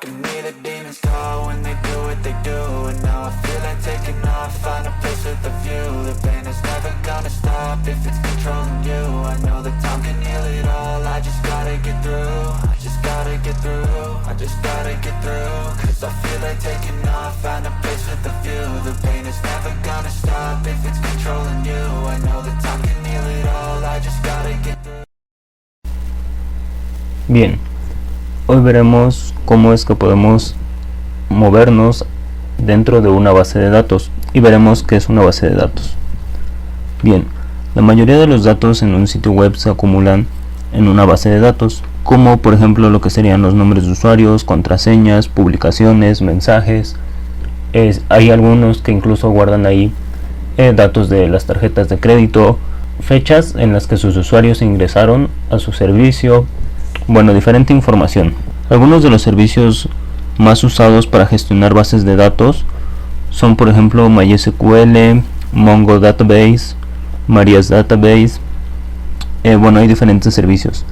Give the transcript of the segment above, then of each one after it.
can hear the demons call when they do what they do. And now I feel like taking off, find a place with a view. The pain is never gonna stop if it's controlling you. I know that time can heal it all, I just gotta get through. I just gotta get through, I just gotta get through. Cause I feel like taking off, find a place with a view. The pain is never gonna stop if it's controlling you. I know that time can heal it all, I just gotta get through. Bien, hoy veremos cómo es que podemos movernos dentro de una base de datos y veremos qué es una base de datos. Bien, la mayoría de los datos en un sitio web se acumulan en una base de datos, como por ejemplo lo que serían los nombres de usuarios, contraseñas, publicaciones, mensajes. Hay algunos que incluso guardan ahí datos de las tarjetas de crédito, fechas en las que sus usuarios ingresaron a su servicio, bueno, diferente información. Algunos de los servicios más usados para gestionar bases de datos son por ejemplo MySQL, Mongo Database, Marias Database. Bueno, hay diferentes servicios.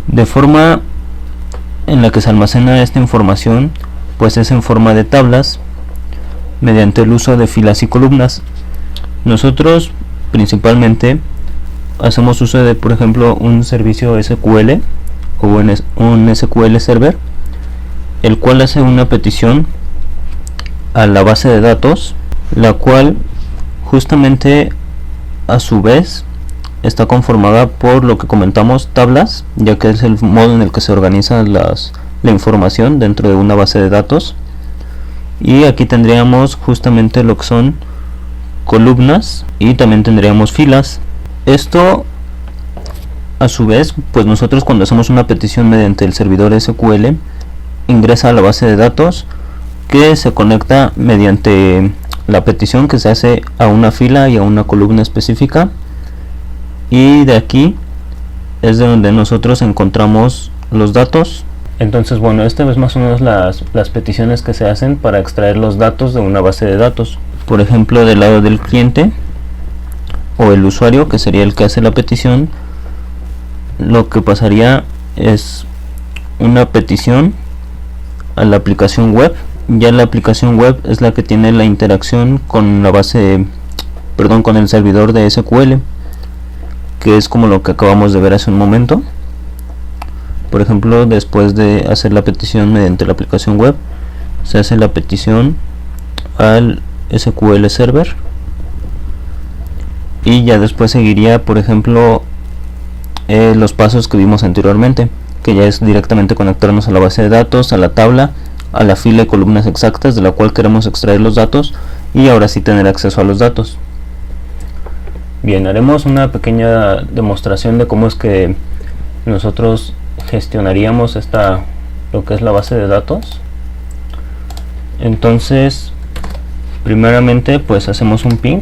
De forma en la que se almacena esta información, pues es en forma de tablas mediante el uso de filas y columnas. Nosotros principalmente hacemos uso de, por ejemplo, un servicio SQL o un SQL Server, el cual hace una petición a la base de datos, la cual justamente a su vez está conformada por lo que comentamos, tablas, ya que es el modo en el que se organiza la información dentro de una base de datos. Y aquí tendríamos justamente lo que son columnas y también tendríamos filas. Esto a su vez, pues nosotros cuando hacemos una petición mediante el servidor SQL, ingresa a la base de datos, que se conecta mediante la petición que se hace a una fila y a una columna específica, y de aquí es de donde nosotros encontramos los datos. Entonces bueno, esta es más o menos las peticiones que se hacen para extraer los datos de una base de datos. Por ejemplo, del lado del cliente o el usuario, que sería el que hace la petición, lo que pasaría es una petición a la aplicación web. Ya la aplicación web es la que tiene la interacción con la base, con el servidor de SQL, que es como lo que acabamos de ver hace un momento. Por ejemplo, después de hacer la petición mediante la aplicación web, se hace la petición al SQL Server, y ya después seguiría, por ejemplo, los pasos que vimos anteriormente, que ya es directamente conectarnos a la base de datos, a la tabla, a la fila y columnas exactas de la cual queremos extraer los datos, y ahora sí tener acceso a los datos. Bien, haremos una pequeña demostración de cómo es que nosotros gestionaríamos lo que es la base de datos. Entonces, primeramente pues hacemos un ping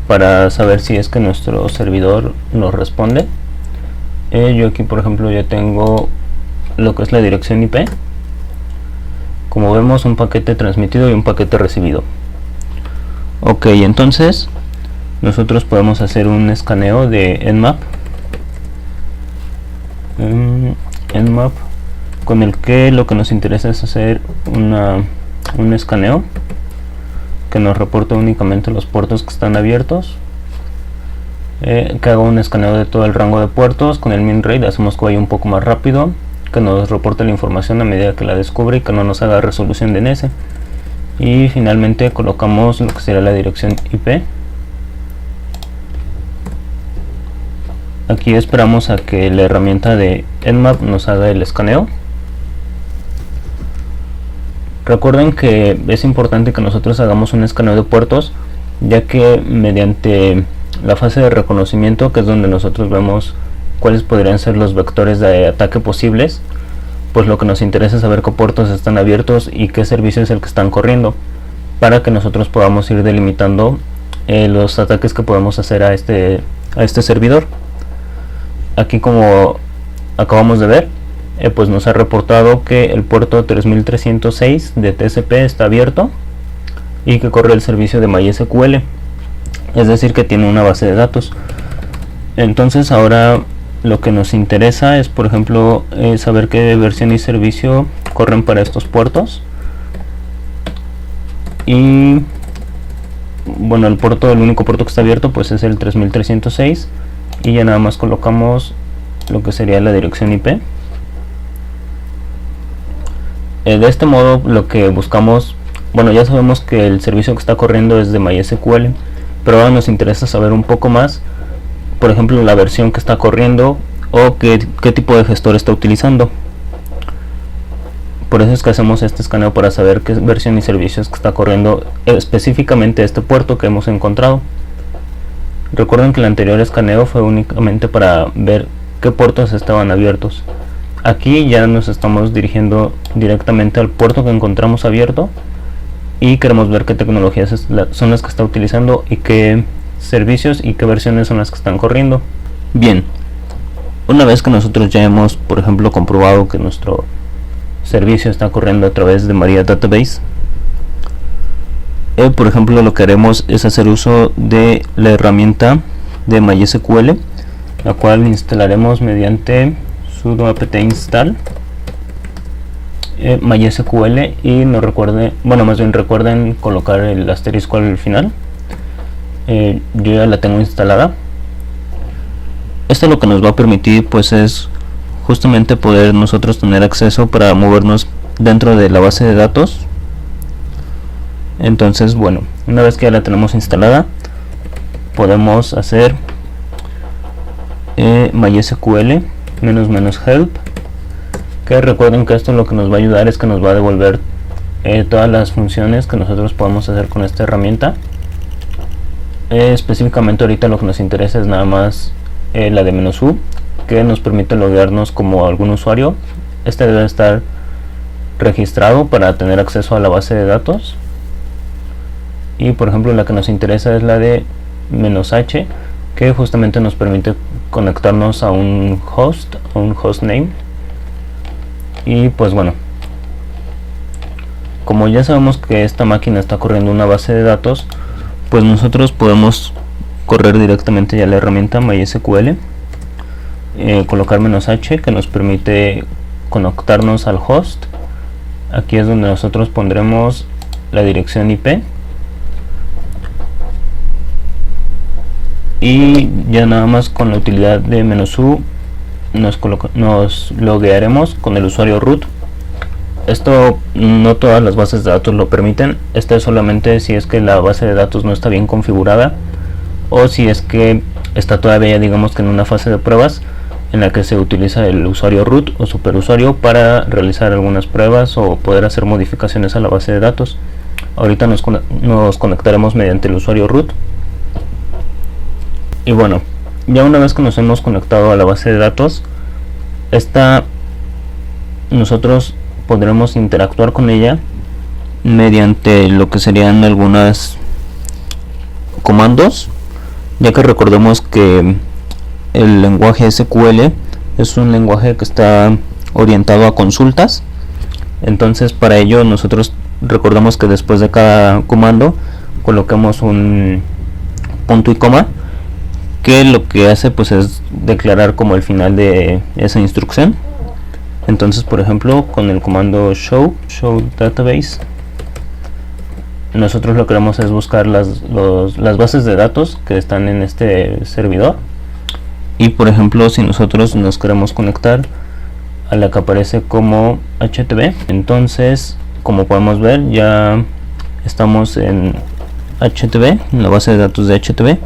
para saber si es que nuestro servidor nos responde. Yo aquí por ejemplo ya tengo lo que es la dirección IP, como vemos, un paquete transmitido y un paquete recibido. Ok, entonces nosotros podemos hacer un escaneo de Nmap, con el que lo que nos interesa es hacer un escaneo que nos reporte únicamente los puertos que están abiertos, que haga un escaneo de todo el rango de puertos. Con el min rate hacemos que vaya un poco más rápido, que nos reporte la información a medida que la descubre y que no nos haga resolución de DNS. Y finalmente colocamos lo que será la dirección IP. Aquí esperamos a que la herramienta de Nmap nos haga el escaneo. Recuerden que es importante que nosotros hagamos un escaneo de puertos, ya que mediante la fase de reconocimiento, que es donde nosotros vemos cuáles podrían ser los vectores de ataque posibles, pues lo que nos interesa es saber qué puertos están abiertos y qué servicio es el que están corriendo, para que nosotros podamos ir delimitando los ataques que podemos hacer a este servidor. Aquí, como acabamos de ver, pues nos ha reportado que el puerto 3306 de TCP está abierto y que corre el servicio de MySQL, es decir que tiene una base de datos. Entonces ahora lo que nos interesa es, por ejemplo, saber qué versión y servicio corren para estos puertos. Y bueno, el único puerto que está abierto pues es el 3306, y ya nada más colocamos lo que sería la dirección IP. De este modo lo que buscamos, bueno, ya sabemos que el servicio que está corriendo es de MySQL, pero ahora nos interesa saber un poco más, por ejemplo, la versión que está corriendo o qué tipo de gestor está utilizando. Por eso es que hacemos este escaneo, para saber qué versión y servicios que está corriendo específicamente este puerto que hemos encontrado. Recuerden que el anterior escaneo fue únicamente para ver qué puertos estaban abiertos. Aquí ya nos estamos dirigiendo directamente al puerto que encontramos abierto y queremos ver qué tecnologías son las que está utilizando y qué servicios y qué versiones son las que están corriendo. Bien, una vez que nosotros ya hemos, por ejemplo, comprobado que nuestro servicio está corriendo a través de Maria Database, por ejemplo, lo que haremos es hacer uso de la herramienta de MySQL, la cual instalaremos mediante sudo apt install MySQL, y no recuerde, bueno, más bien recuerden colocar el asterisco al final. Yo ya la tengo instalada. Esto lo que nos va a permitir pues es justamente poder nosotros tener acceso para movernos dentro de la base de datos. Entonces, bueno, una vez que ya la tenemos instalada, podemos hacer MySQL --help, que recuerden que esto lo que nos va a ayudar es que nos va a devolver todas las funciones que nosotros podemos hacer con esta herramienta. Específicamente ahorita lo que nos interesa es nada más la de -u, que nos permite loguearnos como algún usuario. Este debe estar registrado para tener acceso a la base de datos. Y por ejemplo la que nos interesa es la de -h, que justamente nos permite conectarnos a un hostname. Y pues bueno, como ya sabemos que esta máquina está corriendo una base de datos, pues nosotros podemos correr directamente ya la herramienta MySQL, colocar -h, que nos permite conectarnos al host. Aquí es donde nosotros pondremos la dirección IP, y ya nada más con la utilidad de -u nos loguearemos con el usuario root. Esto no todas las bases de datos lo permiten. Esto es solamente si es que la base de datos no está bien configurada, o si es que está todavía, digamos que en una fase de pruebas en la que se utiliza el usuario root o superusuario para realizar algunas pruebas o poder hacer modificaciones a la base de datos. Ahorita nos conectaremos mediante el usuario root. Y bueno, ya una vez que nos hemos conectado a la base de datos, nosotros podremos interactuar con ella mediante lo que serían algunos comandos, ya que recordemos que el lenguaje SQL es un lenguaje que está orientado a consultas. Entonces para ello nosotros recordamos que después de cada comando coloquemos un punto y coma, que lo que hace pues es declarar como el final de esa instrucción. Entonces, por ejemplo, con el comando show database, nosotros lo que queremos es buscar las bases de datos que están en este servidor. Y por ejemplo, si nosotros nos queremos conectar a la que aparece como HTTP, entonces como podemos ver ya estamos en HTTP, en la base de datos de HTTP.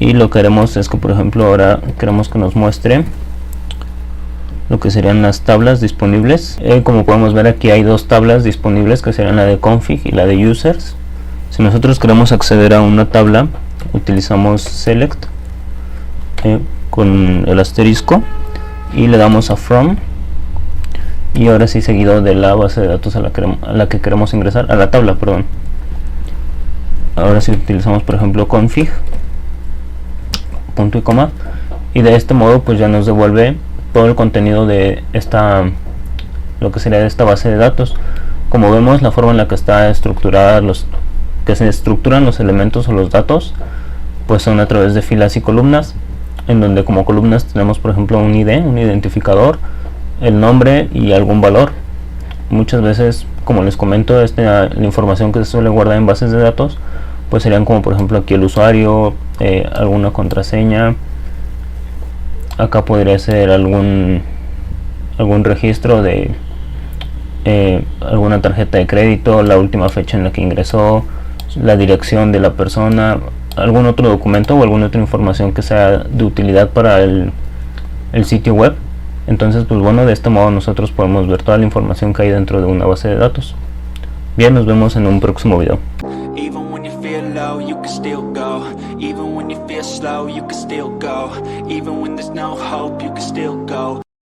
Y lo que haremos es que, por ejemplo, ahora queremos que nos muestre lo que serían las tablas disponibles. Como podemos ver, aquí hay dos tablas disponibles, que serían la de config y la de users. Si nosotros queremos acceder a una tabla, utilizamos select con el asterisco y le damos a from, y ahora sí seguido de la base de datos a la que queremos ingresar, a la tabla, perdón. Ahora sí utilizamos, por ejemplo, config, punto y coma, y de este modo pues ya nos devuelve todo el contenido de lo que sería de esta base de datos. Como vemos, la forma en la que está estructurada, que se estructuran los elementos o los datos, pues son a través de filas y columnas. en donde como columnas tenemos por ejemplo un ID, un identificador, el nombre y algún valor. Muchas veces, como les comento, la información que se suele guardar en bases de datos pues serían como por ejemplo aquí el usuario, alguna contraseña, acá podría ser algún registro de alguna tarjeta de crédito, la última fecha en la que ingresó, la dirección de la persona, algún otro documento o alguna otra información que sea de utilidad para el sitio web. Entonces pues bueno, de este modo nosotros podemos ver toda la información que hay dentro de una base de datos. Bien, nos vemos en un próximo video. Even when you feel low, you can still go. Even when you feel slow, you can still go. Even when there's no hope, you can still go.